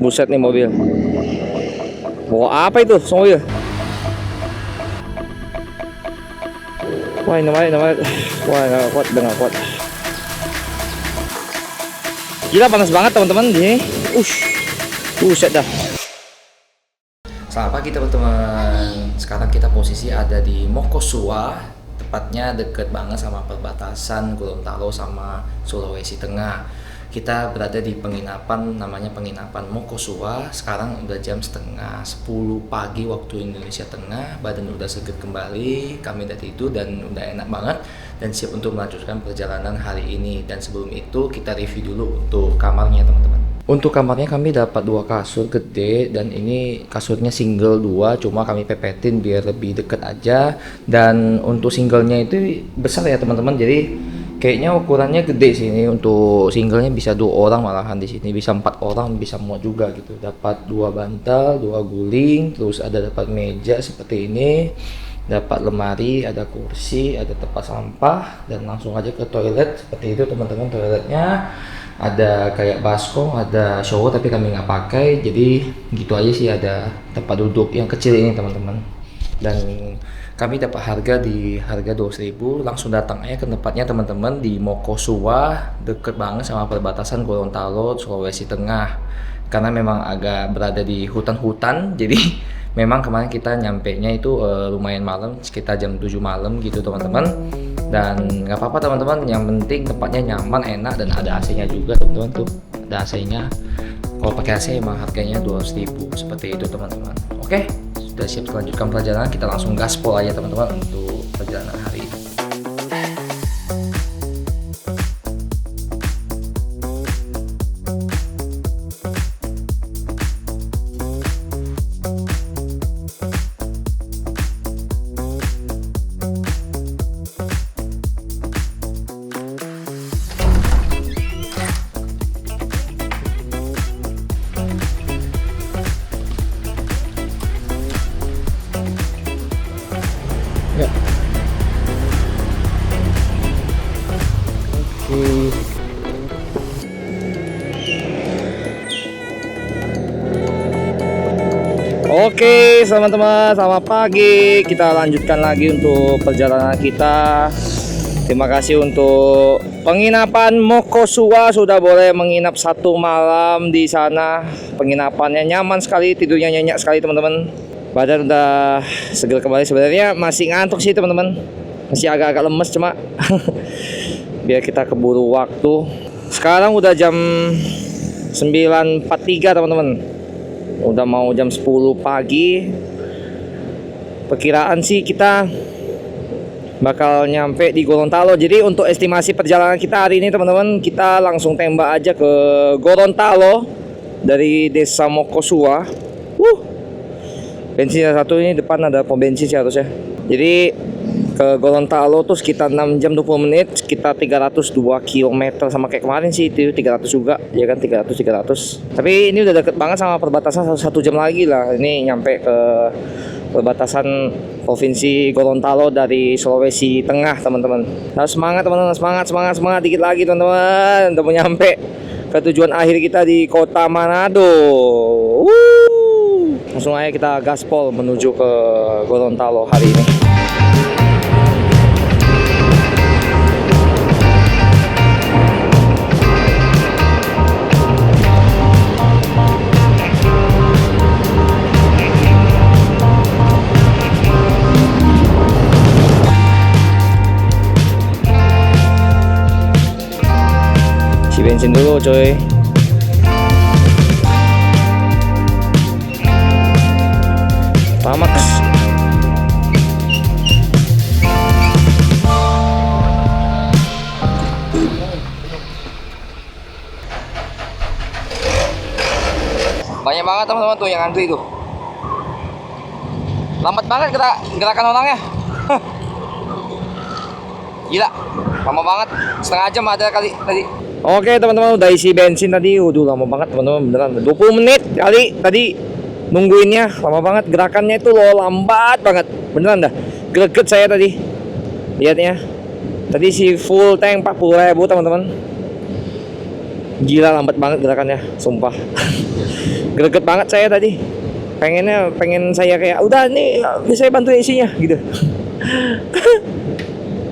Buset nih mobil. Bawa apa itu mobil? Wah ini namanya. Wah nggak kuat, udah nggak kuat. Gila panas banget teman-teman di sini. Buset dah. Selamat pagi teman-teman. Sekarang kita posisi ada di Mokosua, tepatnya deket banget sama perbatasan Gorontalo sama Sulawesi Tengah. Kita berada di penginapan, namanya penginapan Mokosua. Sekarang udah jam setengah 10 pagi waktu Indonesia Tengah. Badan udah seger kembali, kami udah tidur dan udah enak banget dan siap untuk melanjutkan perjalanan hari ini. Dan sebelum itu kita review dulu untuk kamarnya teman-teman. Untuk kamarnya kami dapat 2 kasur gede dan ini kasurnya single 2, cuma kami pepetin biar lebih deket aja. Dan untuk singlenya itu besar ya teman-teman, jadi kayaknya ukurannya gede sih ini. Untuk singlenya bisa 2 orang malahan, di sini bisa 4 orang bisa muat juga gitu. Dapat 2 bantal, 2 guling, terus ada dapat meja seperti ini, dapat lemari, ada kursi, ada tempat sampah, dan langsung aja ke toilet seperti itu teman-teman. Toiletnya ada kayak baskom, ada shower tapi kami nggak pakai, jadi gitu aja sih. Ada tempat duduk yang kecil ini teman-teman. Dan kami dapat harga di harga 12.000. Langsung datang aja ke tempatnya teman-teman di Mokosua, deket banget sama perbatasan Gorontalo Sulawesi Tengah. Karena memang agak berada di hutan-hutan, jadi memang kemarin kita nyampe nya itu lumayan malam, sekitar jam 7 malam gitu teman-teman. Dan nggak apa-apa teman-teman, yang penting tempatnya nyaman, enak, dan ada AC-nya juga teman-teman. Tuh ada AC-nya. Kalau pakai AC emang harganya 200.000 seperti itu teman-teman. Oke, sudah siap melanjutkan perjalanan, kita langsung gaspol aja teman-teman untuk perjalanan hari ini. Ya. Oke, teman-teman, selamat pagi. Kita lanjutkan lagi untuk perjalanan kita. Terima kasih untuk penginapan Mokosua, sudah boleh menginap 1 malam di sana. Penginapannya nyaman sekali, tidurnya nyenyak sekali teman-teman. Badan udah seger kembali. Sebenarnya masih ngantuk sih teman-teman, masih agak-agak lemes, cuma biar kita keburu waktu. Sekarang udah jam 9.43 teman-teman, udah mau jam 10 pagi. Perkiraan sih kita bakal nyampe di Gorontalo. Jadi untuk estimasi perjalanan kita hari ini teman-teman, kita langsung tembak aja ke Gorontalo dari desa Mokosua. Bensin satu ini depan ada pom bensin sih harusnya. Jadi ke Gorontalo tuh sekitar 6 jam 20 menit, sekitar 302 km sama kayak kemarin sih, itu 300 juga ya kan, 300. Tapi ini udah deket banget sama perbatasan, 1 jam lagi lah ini nyampe ke perbatasan provinsi Gorontalo dari Sulawesi Tengah teman-teman. Harus semangat teman-teman, semangat dikit lagi teman-teman, udah mau nyampe ke tujuan akhir kita di kota Manado. Langsung aja kita gaspol menuju ke Gorontalo hari ini. Isi bensin dulu coy. Max. Banyak banget teman-teman tuh yang antri tuh. Lambat banget gerakan orangnya. Gila, lama banget. Setengah jam ada kali tadi. Oke teman-teman, udah isi bensin tadi. Udah lama banget teman-teman, beneran 20 menit kali tadi nungguinnya. Lama banget, gerakannya itu loh, lambat banget. Beneran dah, greget saya tadi. Lihatnya, tadi si full tank 40.000 teman-teman. Gila lambat banget gerakannya, sumpah. Greget banget saya tadi. Pengen saya kayak udah nih saya bantu isinya gitu.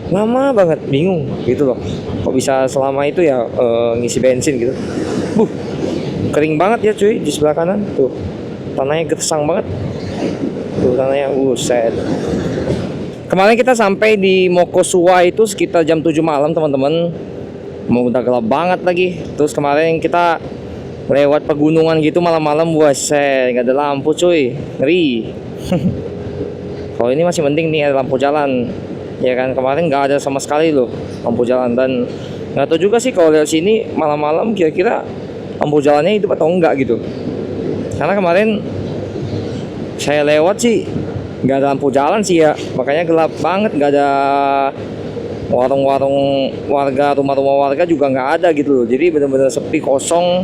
Lama banget, bingung gitu loh. Kok bisa selama itu ya ngisi bensin gitu. Kering banget ya cuy di sebelah kanan tuh. Tanahnya gersang banget. Tuh tanahnya buset. Kemarin kita sampai di Mokosua itu sekitar jam 7 malam teman-teman. Mau udah gelap banget lagi. Terus kemarin kita lewat pegunungan gitu malam-malam, buset, nggak ada lampu cuy, ngeri. Kalau ini masih mending nih ada lampu jalan, ya kan. Kemarin nggak ada sama sekali loh lampu jalan, dan nggak tahu juga sih kalau lihat sini malam-malam kira-kira lampu jalannya hidup atau enggak gitu. Karena kemarin saya lewat sih nggak ada lampu jalan sih ya, makanya gelap banget, nggak ada warung-warung warga, rumah-rumah warga juga nggak ada gitu loh. Jadi benar-benar sepi, kosong,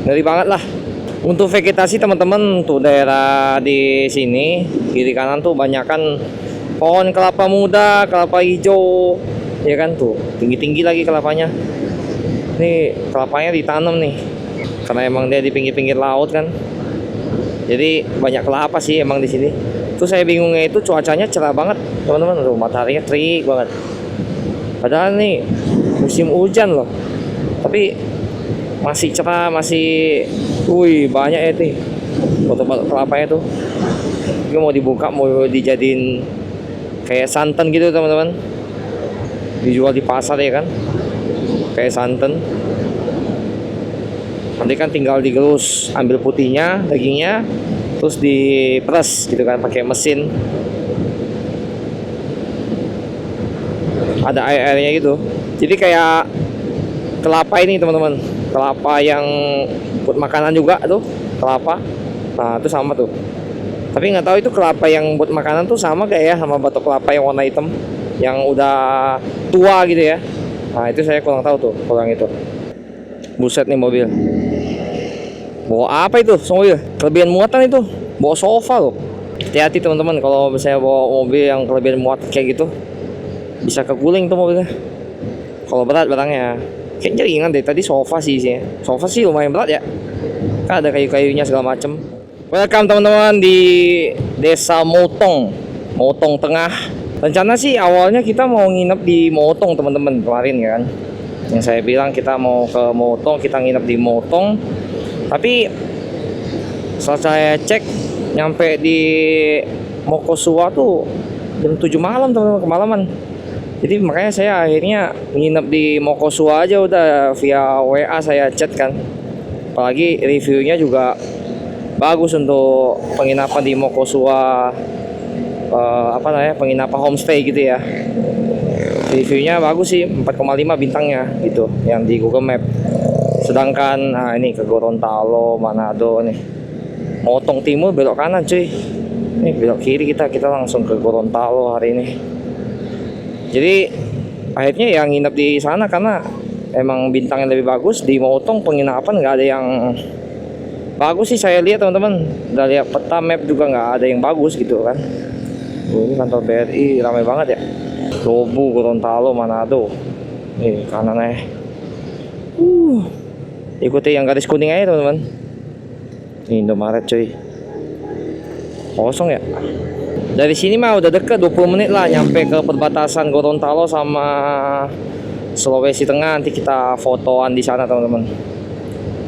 ngeri banget lah. Untuk vegetasi teman-teman tuh daerah di sini kiri kanan tuh banyakan pohon kelapa muda, kelapa hijau, ya kan tuh tinggi-tinggi lagi kelapanya. Ini kelapanya ditanam nih, karena emang dia di pinggir-pinggir laut kan. Jadi banyak kelapa sih emang di sini. Tuh saya bingungnya itu cuacanya cerah banget teman-teman, tuh mataharinya terik banget. Padahal nih musim hujan loh, tapi masih cerah, masih, banyak ya nih foto kelapanya tuh. Ini mau dibuka, mau dijadiin kayak santan gitu teman-teman, dijual di pasar ya kan, kayak santan. Nanti kan tinggal digerus, ambil putihnya, dagingnya, terus diperes gitu kan pakai mesin. Ada air-airnya gitu. Jadi kayak kelapa ini teman-teman, kelapa yang buat makanan juga tuh, kelapa. Nah itu sama tuh. Tapi nggak tahu itu kelapa yang buat makanan tuh sama gak ya sama batok kelapa yang warna hitam, yang udah tua gitu ya. Nah itu saya kurang tahu tuh kalau yang itu. Buset nih mobil. Bawa apa itu mobil? Kelebihan muatan itu. Bawa sofa loh. Hati-hati teman-teman kalau misalnya bawa mobil yang kelebihan muatan kayak gitu, bisa keguling tuh mobilnya kalau berat barangnya. Kayaknya ringan deh, tadi sofa sih isinya. Sofa sih lumayan berat ya, kan ada kayu-kayunya segala macem. Welcome teman-teman di desa Motong, Motong Tengah. Rencana sih awalnya kita mau nginep di Motong teman-teman kemarin kan, yang saya bilang kita mau ke Motong, kita nginep di Motong. Tapi setelah saya cek nyampe di Mokosua tuh jam 7 malam teman-teman, kemalaman. Jadi makanya saya akhirnya nginep di Mokosua aja, udah via WA saya chat kan. Apalagi reviewnya juga bagus untuk penginapan di Mokosua, penginapan homestay gitu ya. Reviewnya bagus sih, 4,5 bintangnya gitu yang di Google Map. Sedangkan ini ke Gorontalo, Manado nih. Motong timur belok kanan cuy. Ini belok kiri kita langsung ke Gorontalo hari ini. Jadi akhirnya yang nginep di sana karena emang bintangnya lebih bagus. Di Motong penginapan nggak ada yang bagus sih saya lihat teman-teman. Udah lihat peta map juga nggak ada yang bagus gitu kan. Ini kantor BRI ramai banget ya. Lobu, Gorontalo, Manado. Nih kanannya. Ikuti yang garis kuning aja teman-teman. Ini Indomaret cuy. Kosong ya. Dari sini mah udah deket, 20 menit lah nyampe ke perbatasan Gorontalo sama Sulawesi Tengah. Nanti kita fotoan di sana teman-teman.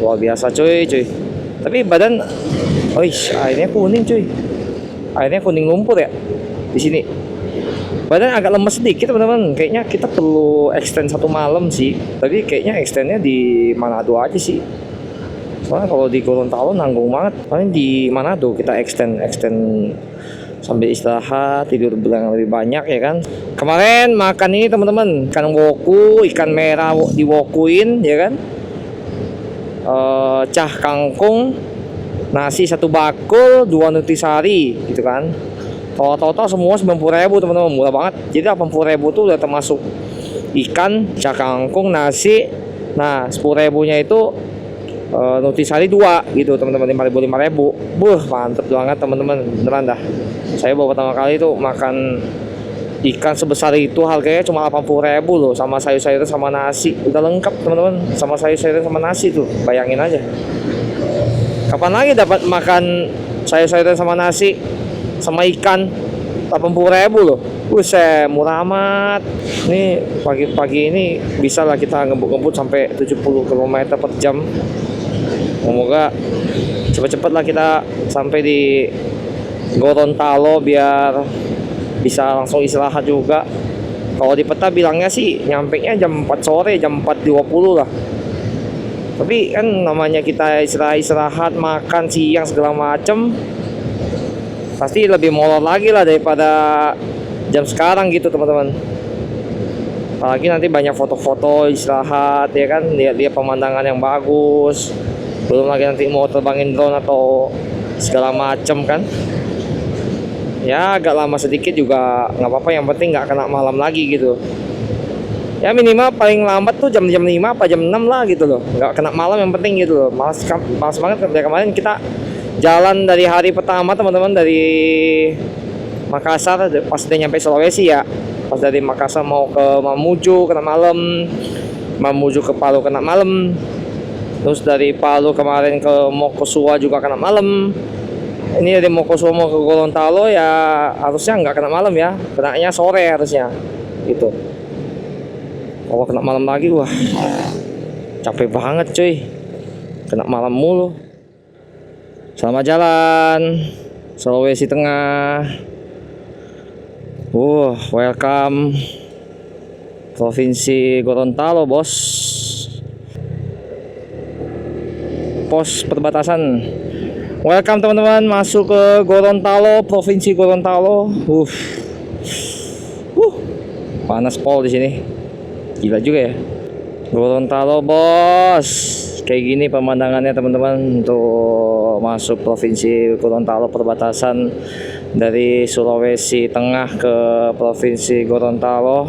Luar biasa cuy. Tapi badan, airnya kuning cuy. Airnya kuning lumpur ya di sini. Badan agak lemes sedikit teman-teman. Kayaknya kita perlu extend 1 malam sih. Tapi kayaknya extendnya di Manado aja sih. Soalnya kalau di Gorontalo nanggung banget. Paling di Manado kita extend sambil istirahat, tidur yang lebih banyak ya kan. Kemarin makan ini teman-teman, ikan woku, ikan merah diwokuin ya kan. Cah kangkung, nasi 1 bakul, 2 nutrisari gitu kan. Total semua 90.000 teman-teman, murah banget. Jadi 80.000 tuh udah termasuk ikan, cah kangkung, nasi. Nah 10.000-nya itu nutrisari 2 gitu teman-teman, 5.000. Mantep banget teman-teman, beneran dah. Saya baru pertama kali tuh makan Ikan sebesar itu harganya cuma 80.000 loh, sama sayur-sayuran sama nasi. Udah lengkap teman-teman, sama sayur-sayuran sama nasi tuh. Bayangin aja. Kapan lagi dapat makan sayur-sayuran sama nasi sama ikan 80.000 loh. Buset, murah amat. Ini pagi-pagi ini bisa lah kita ngebut-ngebut sampai 70 km per jam. Semoga cepet-cepet lah kita sampai di Gorontalo biar bisa langsung istirahat juga. Kalau di peta bilangnya sih nyampenya jam 4 sore, jam 4.20 lah. Tapi kan namanya kita istirahat, makan siang segala macem, pasti lebih molor lagi lah daripada jam sekarang gitu teman-teman. Apalagi nanti banyak foto-foto istirahat ya kan, lihat-lihat pemandangan yang bagus. Belum lagi nanti mau terbangin drone atau segala macem kan. Ya agak lama sedikit juga nggak apa-apa, yang penting nggak kena malam lagi gitu. Ya minimal paling lambat tuh jam 5 apa jam 6 lah gitu loh, nggak kena malam yang penting gitu loh. Malas banget kayak kemarin kita jalan dari hari pertama teman-teman, dari Makassar pas udah nyampe Sulawesi ya. Pas dari Makassar mau ke Mamuju kena malam, Mamuju ke Palu kena malam, terus dari Palu kemarin ke Mokosua juga kena malam. Ini dari Mokosua mau ke Gorontalo ya harusnya nggak kena malam ya, kenanya sore harusnya gitu. Kalau kena malam lagi wah capek banget cuy, kena malam mulu. Selamat jalan Sulawesi Tengah. Welcome Provinsi Gorontalo bos. Pos perbatasan. Welcome teman-teman masuk ke Gorontalo, Provinsi Gorontalo. Panas pol di sini. Gila juga ya. Gorontalo bos. Kayak gini pemandangannya teman-teman untuk masuk Provinsi Gorontalo, perbatasan dari Sulawesi Tengah ke Provinsi Gorontalo.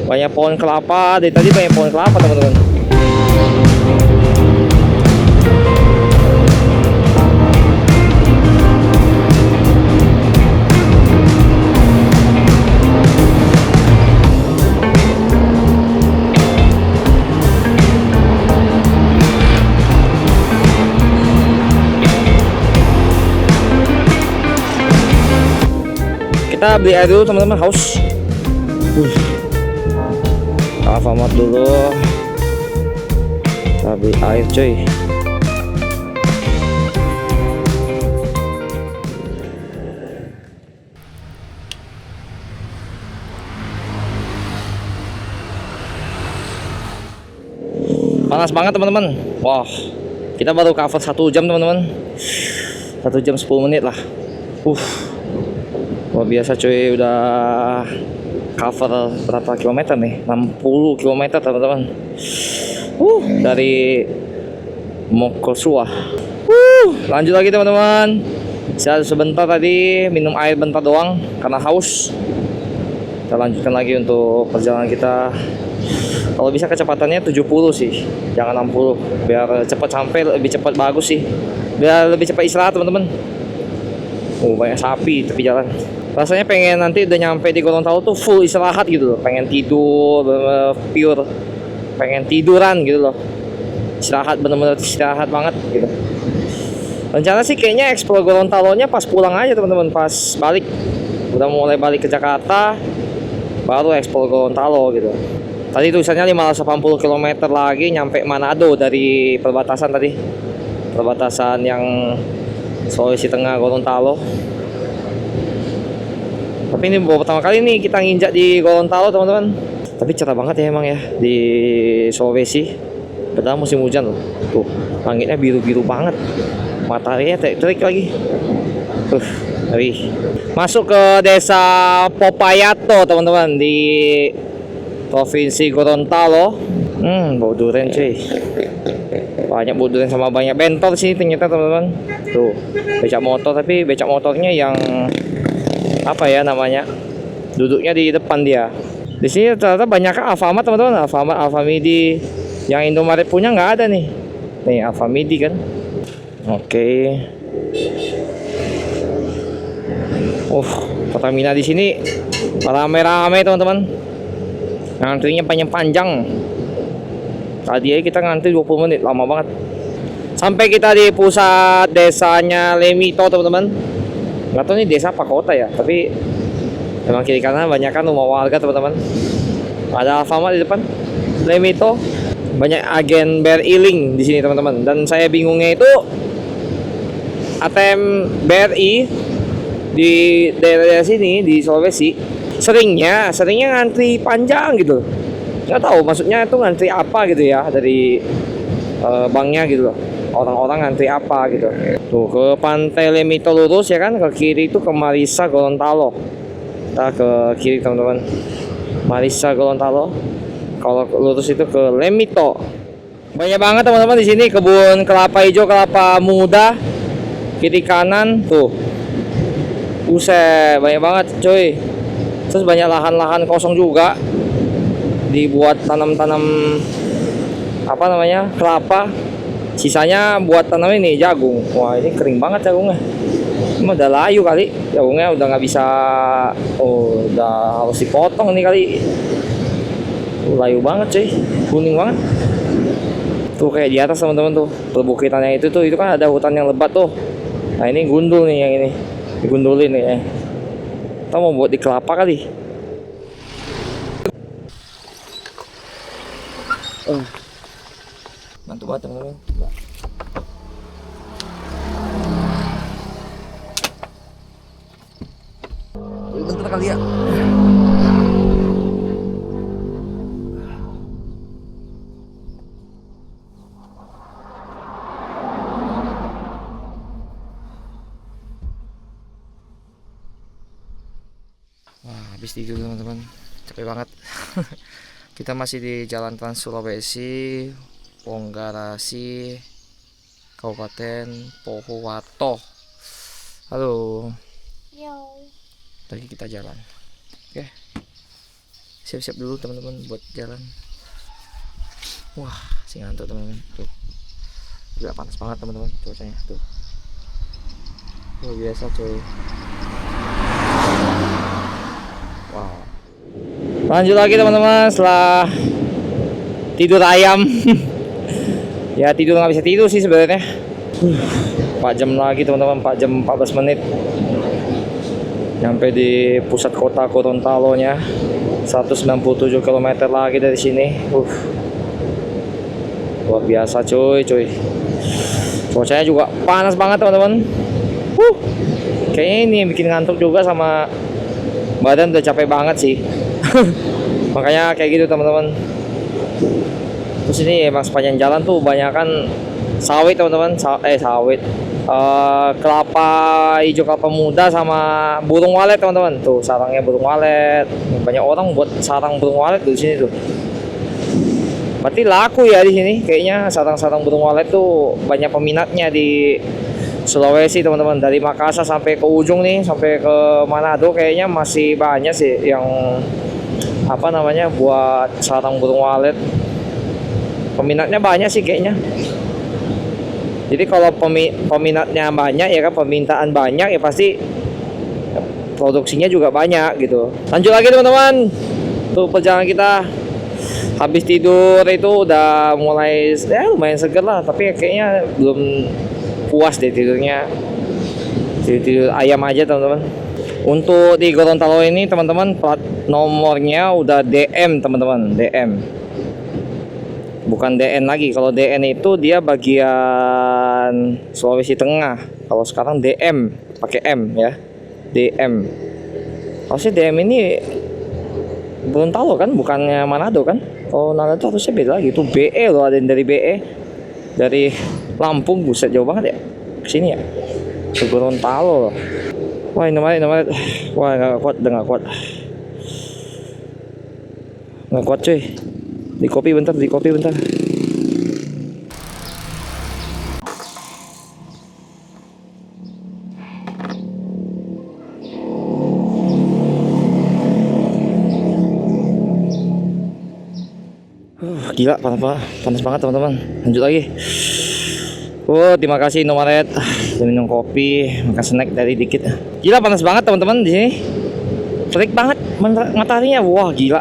Banyak pohon kelapa. Dari tadi banyak pohon kelapa teman-teman. Kita beli air dulu teman-teman, haus. Alfamart dulu. Kita beli air cuy. Panas banget teman-teman. Wah, kita baru cover 1 jam teman-teman. 1 jam 10 menit lah. Wah biasa cuy, udah cover berapa kilometer nih? 60 kilometer teman-teman. Dari Mokosua. Lanjut lagi teman-teman. Saya sebentar tadi minum air bentar doang karena haus. Kita lanjutkan lagi untuk perjalanan kita. Kalau bisa kecepatannya 70 sih, jangan 60, biar cepat sampai, lebih cepat bagus sih. Biar lebih cepat istirahat teman-teman. Banyak sapi tepi jalan. Rasanya pengen nanti udah nyampe di Gorontalo tuh full istirahat gitu loh. Pengen tidur, pure pengen tiduran gitu loh. Istirahat, bener-bener istirahat banget gitu. Rencana sih kayaknya explore Gorontalo-nya pas pulang aja teman-teman, pas balik. Udah mulai balik ke Jakarta, baru explore Gorontalo gitu. Tadi tulisannya 580 km lagi nyampe Manado dari perbatasan tadi. Perbatasan yang Sulawesi Tengah Gorontalo. Tapi ini baru pertama kali nih kita nginjak di Gorontalo teman-teman. Tapi cerah banget ya emang ya di Sulawesi. Padahal musim hujan loh. Tuh, langitnya biru-biru banget. Mataharinya terik-terik lagi. Masuk ke desa Popayato teman-teman di Provinsi Gorontalo. Bau durian cuy. Banyak bau durian sama banyak bentor sih ternyata teman-teman. Tuh, becak motor, tapi becak motornya yang apa ya namanya, duduknya di depan dia. Di sini ternyata banyak Alfamart teman-teman, Alfamart, Alfamidi. Yang Indomaret punya nggak ada nih. Nih Alfamidi kan. Oke. Pertamina di sini rame-rame teman-teman. Ngantrinya panjang-panjang. Tadi aja kita ngantri 20 menit, lama banget. Sampai kita di pusat desanya Lemito teman-teman. Nggak tahu ini desa apa kota ya, tapi emang kiri kanan banyak kan rumah warga teman-teman. Ada Alfamart di depan Lemito. Banyak agen BRI Link di sini teman-teman. Dan saya bingungnya itu ATM BRI di daerah sini di Sulawesi seringnya ngantri panjang gitu. Nggak tahu maksudnya itu ngantri apa gitu ya dari banknya gitu loh. Orang-orang ngantri apa gitu. Tuh ke Pantai Lemito lurus ya kan, ke kiri itu ke Marisa Gorontalo. Kita ke kiri teman-teman. Marisa Gorontalo. Kalau lurus itu ke Lemito. Banyak banget teman-teman di sini kebun kelapa hijau, kelapa muda. Kiri kanan tuh. Buset, banyak banget cuy. Terus banyak lahan-lahan kosong juga. Dibuat tanam-tanam apa namanya? Kelapa. Sisanya buat tanam ini jagung. Wah, ini kering banget jagungnya. Ini udah layu kali. Jagungnya udah nggak bisa. Oh, udah harus dipotong nih kali. Layu banget cuy. Kuning banget. Tuh kayak di atas teman-teman tuh. Perbukitannya itu kan ada hutan yang lebat tuh. Nah, ini gundul nih yang ini. Digundulin nih ya. Kita mau buat di kelapa kali. Mantap banget teman-teman. Bentar kali ya. Wah, habis tidur teman-teman. Capek banget. Kita masih di Jalan Trans Sulawesi, Ponggarasi, Kabupaten Pohuwato. Halo. Yo. Lagi kita jalan. Oke. Siap-siap dulu teman-teman buat jalan. Wah, si ngantuk teman-teman. Tuh. Udah panas banget teman-teman cuacanya tuh. Luar biasa coy. Wow. Lanjut lagi teman-teman setelah tidur ayam. Ya tidur nggak bisa tidur sih sebenarnya. 4 jam lagi teman-teman, 4 jam 14 menit. Nyampe di pusat kota Gorontalo nya. 197 km lagi dari sini. Luar biasa cuy. Cuacanya juga panas banget teman-teman. Kayaknya ini yang bikin ngantuk juga sama badan udah capek banget sih. Makanya kayak gitu teman-teman. Terus ini emang sepanjang jalan tuh banyak kan sawit teman-teman. Sawit. Kelapa hijau, kelapa muda sama burung walet teman-teman. Tuh sarangnya burung walet. Banyak orang buat sarang burung walet di sini tuh. Berarti laku ya di sini. Kayaknya sarang-sarang burung walet tuh banyak peminatnya di Sulawesi teman-teman. Dari Makassar sampai ke ujung nih, sampai ke Manado kayaknya masih banyak sih yang apa namanya buat sarang burung walet. Peminatnya banyak sih kayaknya. Jadi kalau peminatnya banyak ya kan, permintaan banyak ya pasti produksinya juga banyak gitu. Lanjut lagi teman-teman. Tuh perjalanan kita. Habis tidur itu udah mulai lumayan seger lah, tapi kayaknya belum puas deh tidurnya. Tidur ayam aja teman-teman. Untuk di Gorontalo ini teman-teman plat nomornya udah DM teman-teman, DM. Bukan DN lagi. Kalau DN itu dia bagian Sulawesi Tengah. Kalau sekarang DM pakai M ya. DM. Harusnya DM ini Gorontalo kan, bukannya Manado kan? Kalau Manado harusnya beda lagi. Itu BE loh, ada yang dari BE. Dari Lampung, buset jauh banget ya. Kesini ya. Ke Gorontalo loh. Wah, ini nomor. Wah, nggak kuat, udah nggak kuat. Nggak kuat cuy. Di kopi bentar. Gila, panas banget teman-teman. Lanjut lagi. Terima kasih Indomaret. Minum kopi, makan snack dari dikit. Gila panas banget teman-teman di sini. Terik banget mataharinya. Wah gila.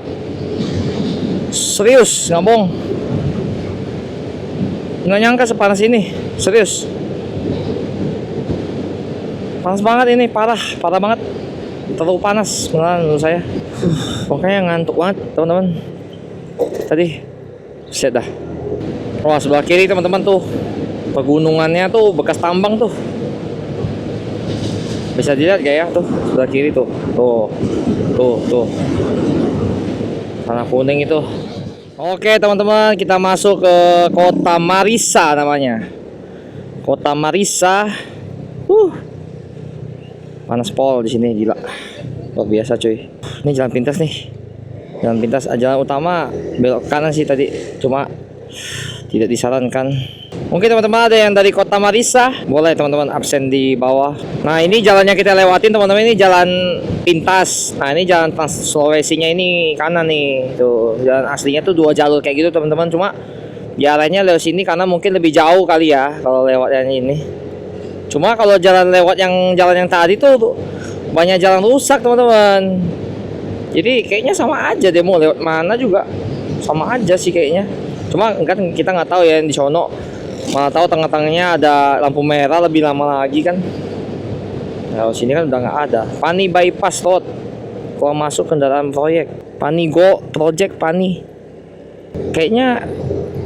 Serius, nggak bohong. Nggak nyangka sepanas ini. Serius. Panas banget ini, parah banget. Terlalu panas beneran menurut saya. Pokoknya ngantuk banget teman-teman. Tadi set dah. Wah sebelah kiri teman-teman tuh, pegunungannya tuh bekas tambang tuh. Bisa dilihat gak ya tuh sebelah kiri tuh. Tuh. Tanah kuning itu. Oke teman-teman, kita masuk ke Kota Marissa namanya. Kota Marissa. Panas pol di sini gila. Luar biasa cuy. Ini jalan pintas nih. Jalan pintas, jalan utama belok kanan sih tadi. Cuma tidak disarankan. Mungkin teman-teman ada yang dari Kota Marissa, boleh teman-teman absen di bawah. Nah ini jalannya kita lewatin teman-teman, ini jalan pintas. Nah ini jalan Trans Sulawesinya ini kanan nih. Tuh jalan aslinya tuh 2 jalur kayak gitu teman-teman. Cuma jalannya lewat sini karena mungkin lebih jauh kali ya kalau lewat yang ini. Cuma kalau jalan lewat jalan yang tadi tuh banyak jalan rusak teman-teman. Jadi kayaknya sama aja deh, mau lewat mana juga sama aja sih kayaknya. Cuma kan kita nggak tahu ya di sono. Malah tahu tengah-tengahnya ada lampu merah lebih lama lagi kan. Nah, sini kan udah nggak ada. Pani Bypass Road. Kalau masuk kendaraan proyek. Pani Go Project Pani. Kayaknya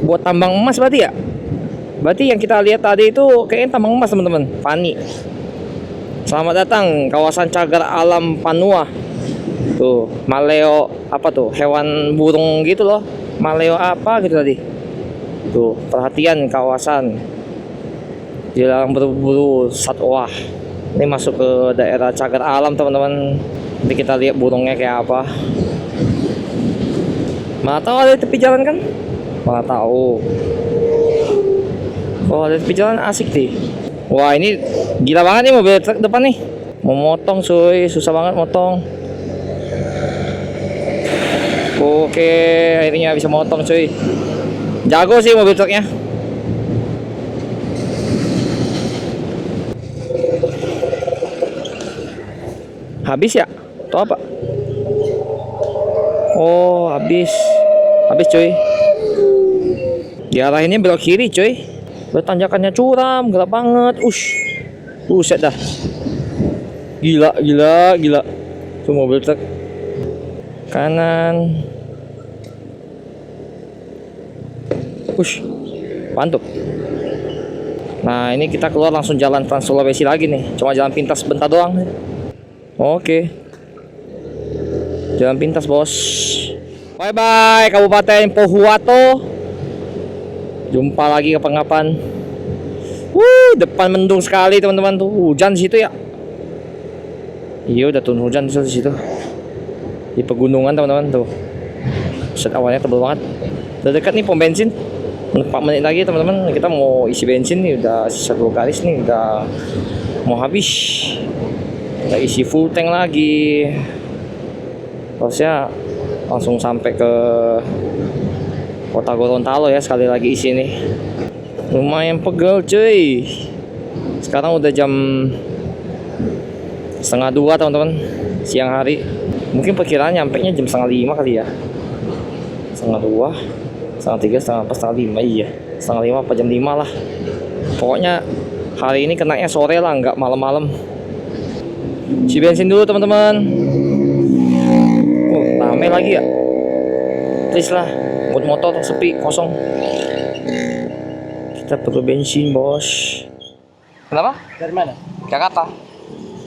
buat tambang emas berarti ya? Berarti yang kita lihat tadi itu kayaknya tambang emas teman-teman. Pani. Selamat datang kawasan cagar alam Panua. Tuh, maleo apa tuh? Hewan burung gitu loh. Maleo apa gitu tadi. Tuh, perhatian kawasan. Dilarang berburu satwa. Ini masuk ke daerah cagar alam teman-teman. Nanti kita lihat burungnya kayak apa. Mana tahu ada di tepi jalan kan? Mana tahu. Oh ada tepi jalan asik nih. Wah ini gila banget nih mobil truk depan nih. Mau motong cuy, susah banget motong. Oke, akhirnya bisa motong cuy. Jago sih mobil truknya. Habis ya? Atau apa? Oh habis. Habis cuy. Diarahinnya belok kiri cuy. Tanjakannya curam, gelap banget. Buset dah. Gila. Itu mobil truk. Kanan. Mantap. Nah, ini kita keluar langsung jalan Trans Sulawesi lagi nih. Cuma jalan pintas bentar doang. Oke. Jalan pintas, Bos. Bye bye Kabupaten Pohuwato. Jumpa lagi kapan-kapan. Depan mendung sekali teman-teman tuh. Hujan di situ ya. Iya udah turun hujan di situ. Di pegunungan teman-teman tuh. Set awalnya tebel banget. Udah dekat nih pom bensin. 4 menit lagi teman-teman. Kita mau isi bensin nih. Udah sisa 2 garis nih. Udah mau habis. Kita isi full tank lagi. Terusnya langsung sampai ke Kota Gorontalo ya, sekali lagi isi nih. Lumayan pegel cuy. Sekarang udah jam 1:30 teman-teman, siang hari. Mungkin perkiraan nyampe nya jam 4:30 kali ya. 1:30, 1:30, 1:40, 1:45. Iya, 1:30 apa jam 5 lah. Pokoknya hari ini kenanya sore lah, nggak malam-malam. Isi bensin dulu teman-teman. Rame lagi ya. Please lah, buat motor sepi, kosong. Kita perlu bensin, Bos. Kenapa? Dari mana? Jakarta.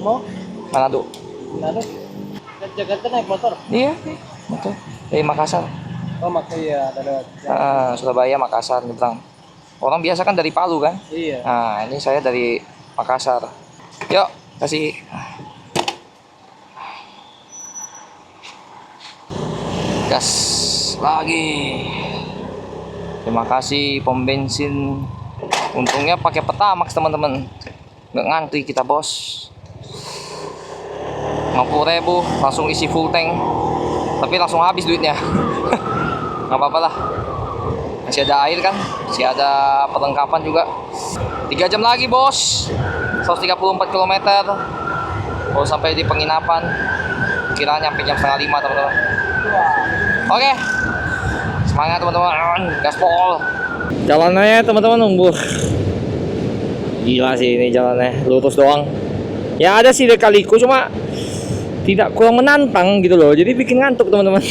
Mau? Manado. Manado? Dari Jakarta naik motor? Iya, motor. Dari Makassar. Oh, makanya ada. Surabaya, Makassar, nyebrang. Orang biasa kan dari Palu kan? Iya. Nah, ini saya dari Makassar. Yuk, kasih. Gas lagi. Terima kasih pom bensin. Untungnya pakai Pertamax teman-teman. Nggak ngantri kita, Bos. 50.000 langsung isi full tank. Tapi langsung habis duitnya. Nggak apa-apa lah. Masih ada air kan? Masih ada perlengkapan juga. 3 jam lagi, Bos. 134 km. Baru sampai di penginapan. kira nyampe jam setengah 5 teman-teman. Oke, semangat teman-teman, gaspol. Jalannya teman-teman, gila sih ini jalannya, lurus doang. Ya ada sih Lika-Liku, cuma tidak kurang menantang gitu loh, jadi bikin ngantuk teman-teman.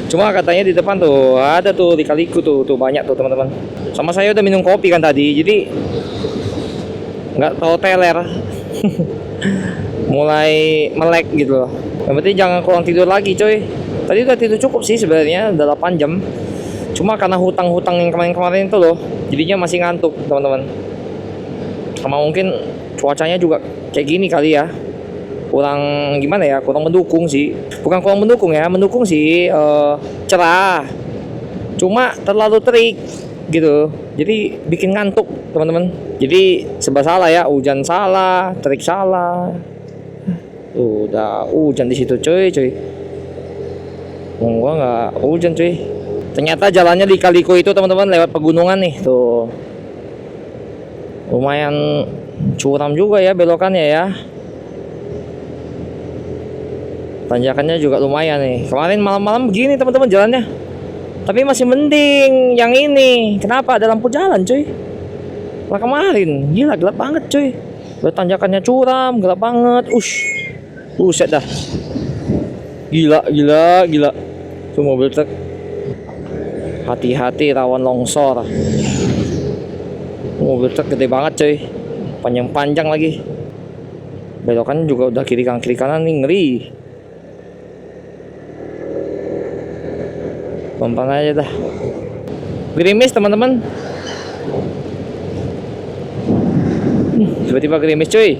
Cuma katanya di depan tuh ada tuh Lika-Liku tuh banyak tuh teman-teman. Sama saya udah minum kopi kan tadi, jadi nggak tahu teler. Mulai melek gitu loh. Yang penting jangan kurang tidur lagi coy. Tadi udah tidur cukup sih sebenarnya, udah 8 jam. Cuma karena hutang-hutang yang kemarin-kemarin itu loh, jadinya masih ngantuk teman-teman. Sama mungkin cuacanya juga kayak gini kali ya, kurang gimana ya, kurang mendukung sih. Bukan kurang mendukung ya, mendukung sih, cerah, cuma terlalu terik gitu, jadi bikin ngantuk teman-teman. Jadi serba salah ya, hujan salah, terik salah. Udah hujan di situ cuy. Gua nggak hujan cuy. Ternyata jalannya di Lika-Liku itu teman-teman lewat pegunungan nih tuh. Lumayan curam juga ya belokannya ya. Tanjakannya juga lumayan nih. Kemarin malam-malam begini teman-teman jalannya. Tapi masih mending yang ini. Kenapa? Ada lampu jalan cuy. Lah kemarin gila gelap banget cuy. Tanjakannya curam, gelap banget. Buset dah. Gila. Tuh mobil truk. Hati-hati rawan longsor. Mobil truk gede banget cuy. Panjang-panjang lagi. Belokan juga udah kiri kanan nih, ngeri. Pelan aja dah. Gerimis teman-teman. Tiba-tiba gerimis cuy.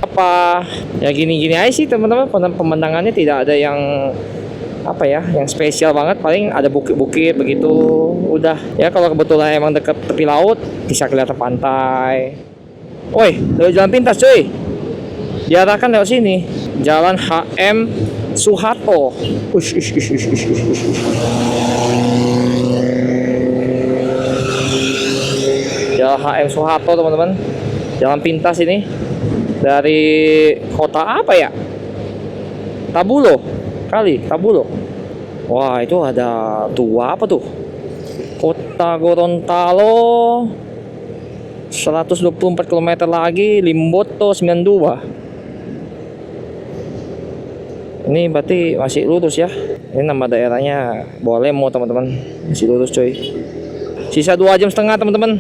Apa ya, gini-gini aja sih teman-teman. Pemandangannya tidak ada yang apa ya, yang spesial banget. Paling ada bukit-bukit begitu, udah ya. Kalau kebetulan emang dekat tepi laut bisa kelihatan pantai. Woi, ada jalan pintas cuy, diarahkan lewat sini, Jalan HM Suharto. Jalan HM Suharto teman-teman, jalan pintas ini dari kota apa ya, Tabulo. Wah, itu ada tua apa tuh, Kota Gorontalo. 124 km lagi, Limboto 92. Ini berarti masih lurus ya. Ini nama daerahnya Bualemo teman-teman, masih lurus coy. Sisa 2,5 jam teman-teman.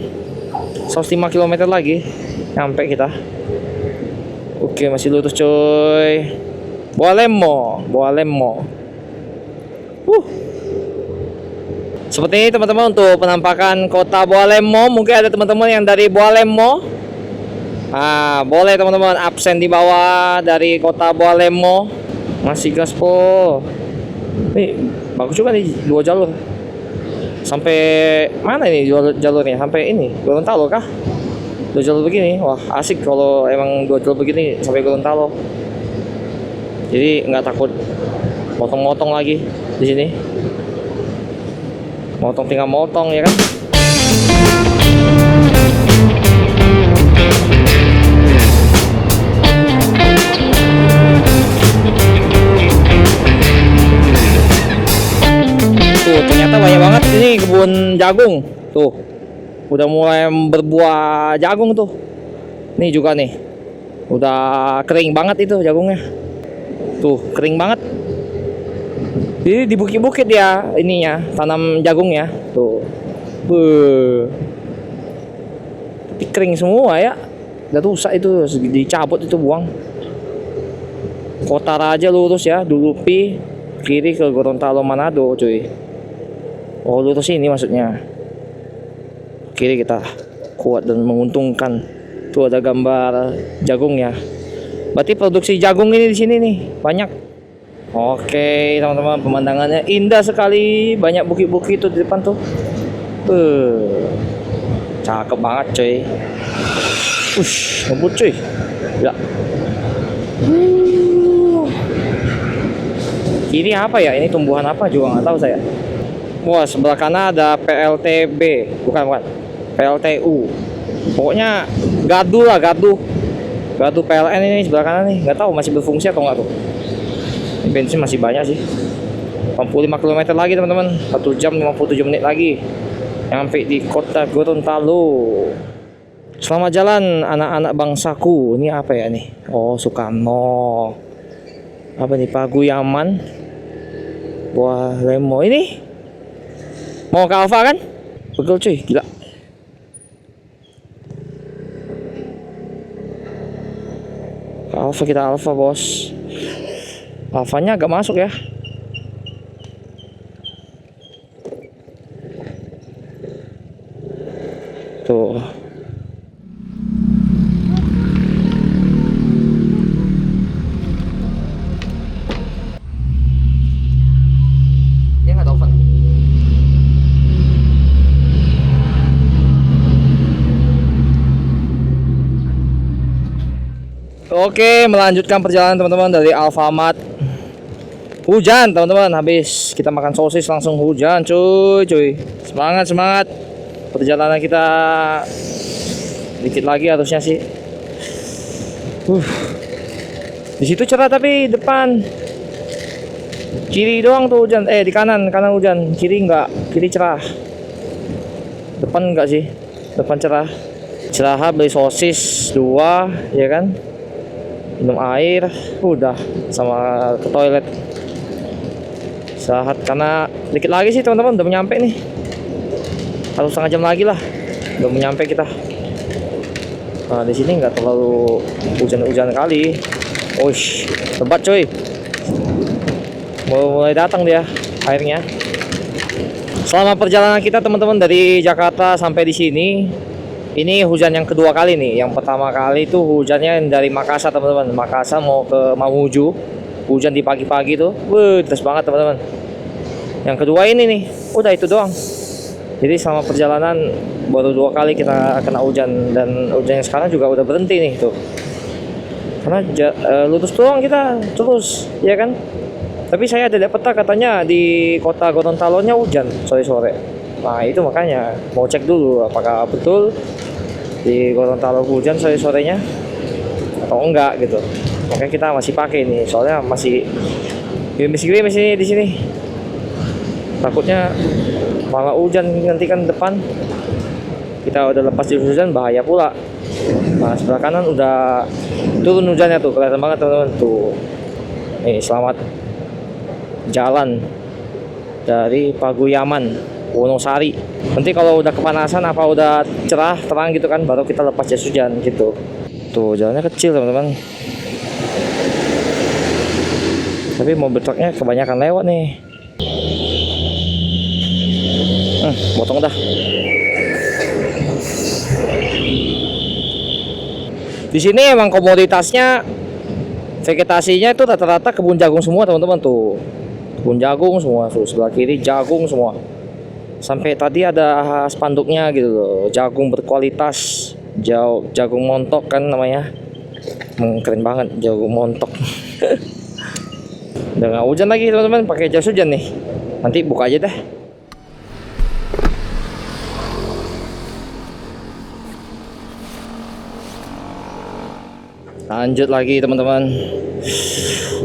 105 km lagi sampai kita. Oke, masih lurus coy. Bualemo. Seperti ini teman-teman untuk penampakan kota Bualemo. Mungkin ada teman-teman yang dari Bualemo. Boleh teman-teman absen di bawah dari kota Bualemo. Masih gaspol. Nih bagus juga nih, 2 jalur. Sampai mana ini jalurnya? Sampai ini Gorontalo kah? 2 jalur begini. Wah, asik kalau emang 2 jalur begini sampai Gorontalo. Jadi nggak takut motong-motong lagi di sini. Tinggal motong ya kan. Tuh ternyata banyak banget ini kebun jagung. Tuh udah mulai berbuah jagung tuh. Nih juga nih, udah kering banget itu jagungnya. Tuh kering banget. Jadi di bukit-bukit ya ininya, tanam jagungnya. Tuh. Tapi kering semua ya. Udah rusak itu, dicabut itu, buang. Kota Raja lurus ya, Dulupi, kiri ke Gorontalo Manado cuy. Oh, lurus ini maksudnya. Kiri kita kuat dan menguntungkan. Tuh ada gambar jagungnya. Berarti produksi jagung ini di sini nih banyak. Oke teman-teman, pemandangannya indah sekali, banyak bukit-bukit tuh di depan tuh. Cakep banget coy. Ngebut cuy. Ya. Ini apa ya? Ini tumbuhan apa juga nggak tahu saya. Wah, sebelah kanan ada PLTB. Bukan. PLTU. Pokoknya gardu lah, gardu PLN ini sebelah kanan nih. Nggak tahu masih berfungsi atau nggak tuh. Ini bensin masih banyak sih. 85 km lagi teman-teman, 1 jam 57 menit lagi nyampe di kota Gorontalo. Selamat jalan anak-anak bangsaku. Ini apa ya nih? Oh, Soekarno. Apa nih? Paguyaman. Buah Lemo ini. Mau ke Alfa kan? Betul cuy, gila. Ke Alfa, kita Alfa bos. Alfanya agak masuk ya. Tuh. Dia nggak open. Oke, melanjutkan perjalanan teman-teman dari Alfamart. Hujan teman-teman, habis kita makan sosis langsung hujan cuy. Semangat. Perjalanan kita dikit lagi harusnya sih. Di situ cerah tapi depan kiri doang tuh hujan. Di kanan hujan, kiri enggak, kiri cerah. Depan enggak sih, depan cerah. Istirahat beli sosis 2 ya kan. Minum air, udah sama ke toilet. Istirahat karena dikit lagi sih teman-teman, udah nyampe nih. 1,5 jam lagi lah, udah nyampe kita. Nah di sini nggak terlalu hujan-hujan kali. Uish, lebat coy. Mulai datang dia airnya. Selama perjalanan kita teman-teman dari Jakarta sampai di sini, ini hujan yang kedua kali nih. Yang pertama kali itu hujannya dari Makassar teman-teman. Makassar mau ke Mamuju, hujan di pagi-pagi tuh, deras banget teman-teman. Yang kedua ini nih, udah itu doang. Jadi selama perjalanan baru 2 kali kita kena hujan, dan hujan yang sekarang juga udah berhenti nih tuh. Karena lurus doang kita terus, ya kan? Tapi saya ada peta katanya di kota Gorontalo-nya hujan sore-sore. Nah itu makanya mau cek dulu apakah betul di Gorontalo hujan sore-sorenya atau enggak gitu. Makanya kita masih pakai nih, soalnya masih gerimis-gerimis ini di sini. Takutnya malah hujan nanti kan depan. Kita udah lepas di hujan bahaya pula. Nah sebelah kanan udah turun hujannya tuh, kelihatan banget teman-teman tuh. Nih selamat jalan dari Paguyaman Wonosari. Nanti kalau udah kepanasan apa udah cerah terang gitu kan, baru kita lepas jas hujan gitu. Tuh jalannya kecil teman-teman, tapi mobil truknya kebanyakan lewat nih. Potong dah. Di sini emang komoditasnya, vegetasinya itu rata-rata kebun jagung semua teman-teman tuh. Kebun jagung semua tuh, sebelah kiri jagung semua. Sampai tadi ada spanduknya gitu loh, jagung berkualitas, jagung montok kan namanya. Keren banget jagung montok. Udah nggak hujan lagi teman-teman, pakai jas hujan nih. Nanti buka aja deh. Lanjut lagi teman-teman,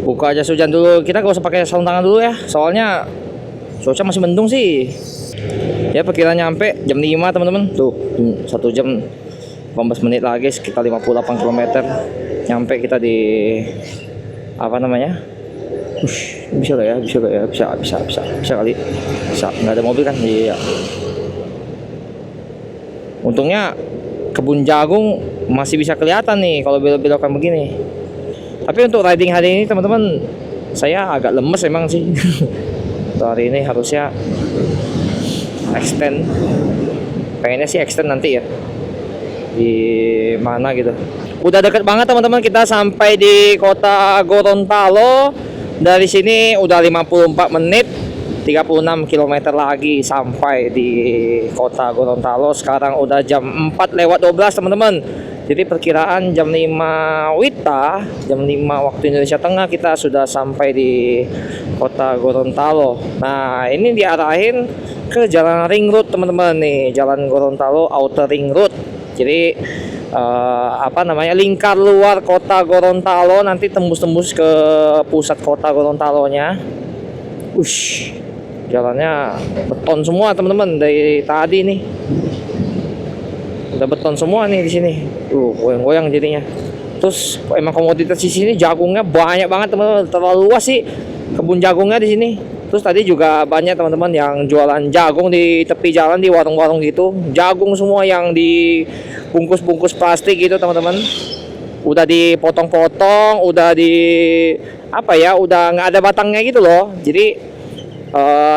buka jas hujan dulu. Kita gak usah pakai sarung tangan dulu ya, soalnya cuaca masih mendung sih. Ya perkiraan nyampe jam 5 teman-teman. Tuh 1 jam 18 menit lagi, sekitar 58 km nyampe kita di apa namanya. Bisa gak ya, bisa kali. Bisa, nggak ada mobil kan. Iya. Untungnya kebun jagung masih bisa kelihatan nih kalau belok-belokan begini. Tapi untuk riding hari ini teman-teman, saya agak lemes emang sih. Hari ini harusnya extend, pengennya sih extend nanti ya, di mana gitu. Udah deket banget teman-teman, kita sampai di kota Gorontalo. Dari sini udah 54 menit, 36 km lagi sampai di kota Gorontalo. Sekarang udah jam 4:12 teman-teman. Jadi perkiraan jam 5 WITA, jam 5 waktu Indonesia Tengah, kita sudah sampai di kota Gorontalo. Nah ini diarahin ke jalan ring road teman-teman nih, jalan Gorontalo Outer Ring Road. Jadi lingkar luar kota Gorontalo, nanti tembus-tembus ke pusat kota Gorontalonya. Ush, jalannya beton semua teman-teman dari tadi nih. Udah beton semua nih di sini. Goyang-goyang jadinya. Terus emang komoditas di sini jagungnya banyak banget teman-teman, terlalu luas sih kebun jagungnya di sini. Terus tadi juga banyak teman-teman yang jualan jagung di tepi jalan, di warung-warung gitu. Jagung semua yang dibungkus-bungkus plastik gitu teman-teman. Udah dipotong-potong, udah udah nggak ada batangnya gitu loh. Jadi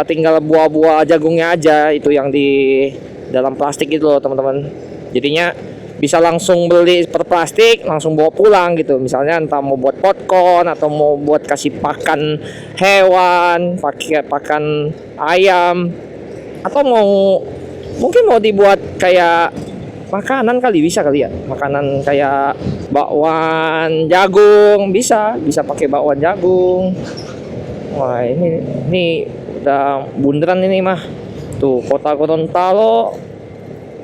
tinggal buah-buah jagungnya aja itu yang di dalam plastik gitu loh teman-teman. Jadinya bisa langsung beli per plastik, langsung bawa pulang gitu. Misalnya entah mau buat popcorn atau mau buat kasih pakan hewan, pakan ayam, atau mungkin mau dibuat kayak makanan kali, bisa kali ya. Makanan kayak bakwan jagung, bisa pakai bakwan jagung. Wah, ini udah bundaran ini mah. Tuh, kota Gorontalo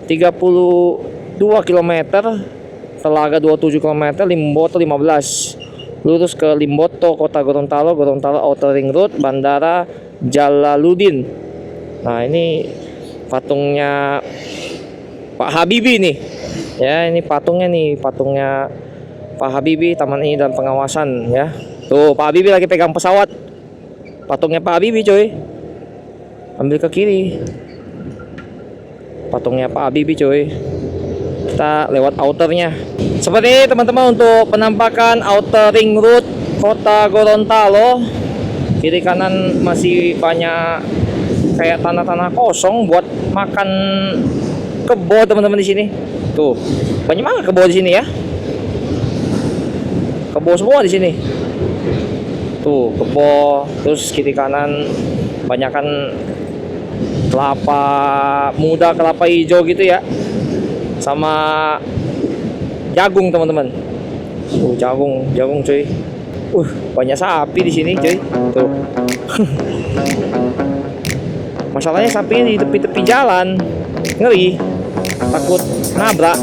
32 km, Telaga 27 km, Limboto 15. Lurus ke Limboto, kota Gorontalo, Gorontalo Outer Ring Road, Bandara Jalaluddin. Nah, ini patungnya Pak Habibie nih. Ya, ini patungnya Pak Habibie, Taman Ini dan Pengawasan ya. Tuh, Pak Habibie lagi pegang pesawat. Patungnya Pak Habibie, coy. Ambil ke kiri. Patungnya Pak Habibie, coy. Kita lewat outernya. Seperti ini teman-teman untuk penampakan Outer Ring Road kota Gorontalo. Kiri kanan masih banyak kayak tanah-tanah kosong buat makan kebo teman-teman di sini. Tuh, banyak banget kebo di sini ya. Kebo semua di sini. Tuh, kebo. Terus kiri kanan banyakan kelapa muda, kelapa hijau gitu ya. Sama jagung teman-teman. Jagung cuy. Banyak sapi di sini cuy. Tuh. Masalahnya sapi di tepi-tepi jalan. Ngeri. Takut nabrak.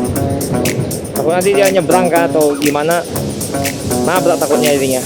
Takut nanti dia nyebrang kah atau gimana. Nabrak takutnya jadinya.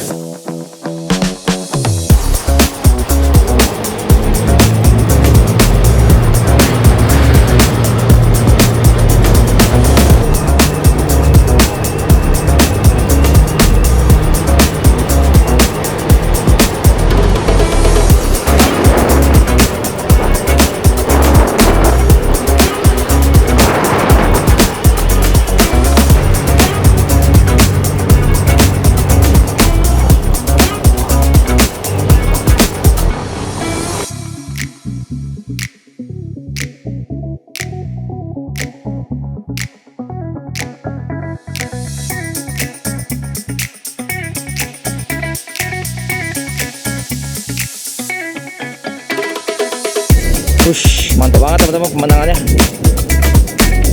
Mantap banget teman-teman pemandangannya.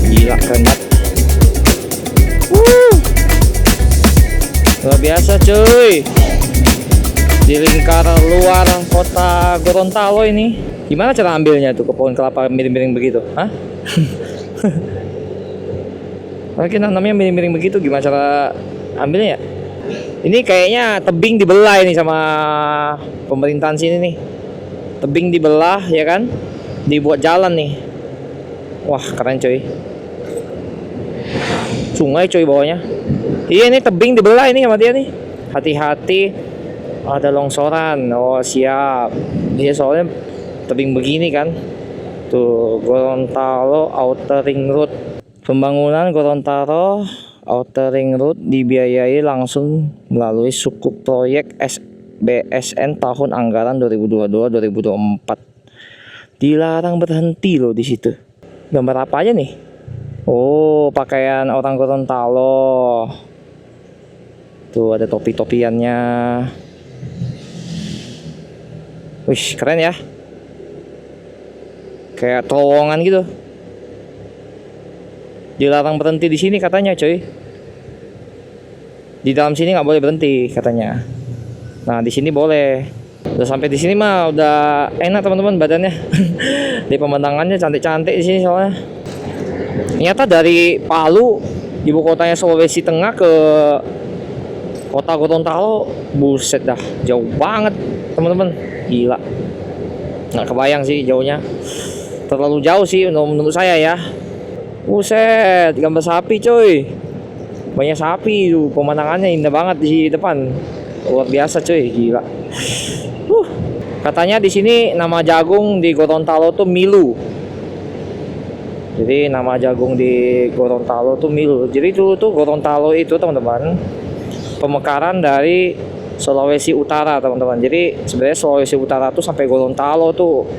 Gila, keren banget. Luar biasa cuy. Di lingkar luar kota Gorontalo ini. Gimana cara ambilnya tuh ke pohon kelapa miring-miring begitu? Hah? Mungkin namanya miring-miring begitu, gimana cara ambilnya ya? Ini kayaknya tebing dibelah ini sama pemerintahan sini nih. Tebing dibelah ya kan? Dibuat jalan nih. Wah, keren coy. Sungai coy bawahnya. Iya, ini tebing dibelah ini sama dia nih. Hati-hati ada longsoran. Oh, siap. Dia soalnya tebing begini kan. Tuh, Gorontalo Outer Ring Road. Pembangunan Gorontalo Outer Ring Road dibiayai langsung melalui sukuk proyek BSN tahun anggaran 2022-2024. Dilarang berhenti loh di situ. Gambar apa aja nih? Oh, pakaian orang Gorontalo. Tuh ada topi-topiannya. Wih, keren ya. Kayak terowongan gitu. Dilarang berhenti di sini katanya, coy. Di dalam sini nggak boleh berhenti katanya. Nah, di sini boleh. Udah sampai di sini mah udah enak teman-teman badannya. Di pemandangannya cantik-cantik di sini soalnya. Ternyata dari Palu, ibu kotanya Sulawesi Tengah, ke kota Gorontalo, buset dah, jauh banget teman-teman, gila. Nggak kebayang sih jauhnya, terlalu jauh sih menurut saya ya. Buset, gambar sapi coy, banyak sapi tuh, pemandangannya indah banget di depan, luar biasa coy, gila. Katanya di sini nama jagung di Gorontalo tuh milu. Jadi nama jagung di Gorontalo tuh milu. Jadi dulu tuh Gorontalo itu teman-teman pemekaran dari Sulawesi Utara teman-teman. Jadi sebenarnya Sulawesi Utara tuh sampai Gorontalo tuh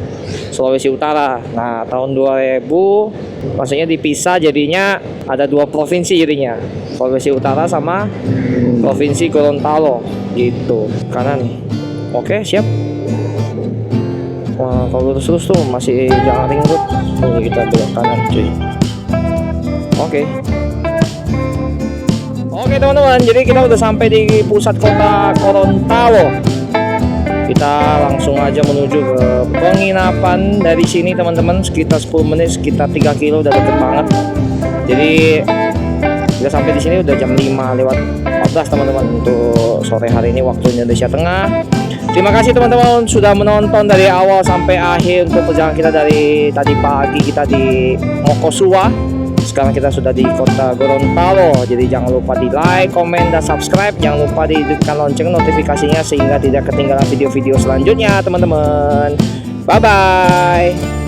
Sulawesi Utara. Nah tahun 2000 maksudnya dipisah, jadinya ada dua provinsi jadinya, Sulawesi Utara sama provinsi Gorontalo gitu. Kanan. Oke, siap. Wah, kalau lurus-lurus tuh masih jangan ringut. Ini kita belok kanan cuy. Oke teman-teman, jadi kita udah sampai di pusat kota Gorontalo. Kita langsung aja menuju ke penginapan dari sini teman-teman, sekitar 10 menit, sekitar 3 kilo, udah deket banget. Jadi kita sampai di sini udah jam 5:14 teman-teman untuk sore hari ini waktu Indonesia Tengah. Terima kasih teman-teman sudah menonton dari awal sampai akhir untuk perjalanan kita dari tadi pagi kita di Mokosua. Sekarang kita sudah di kota Gorontalo. Jadi jangan lupa di like, komen, dan subscribe. Jangan lupa dihidupkan lonceng notifikasinya sehingga tidak ketinggalan video-video selanjutnya teman-teman. Bye-bye.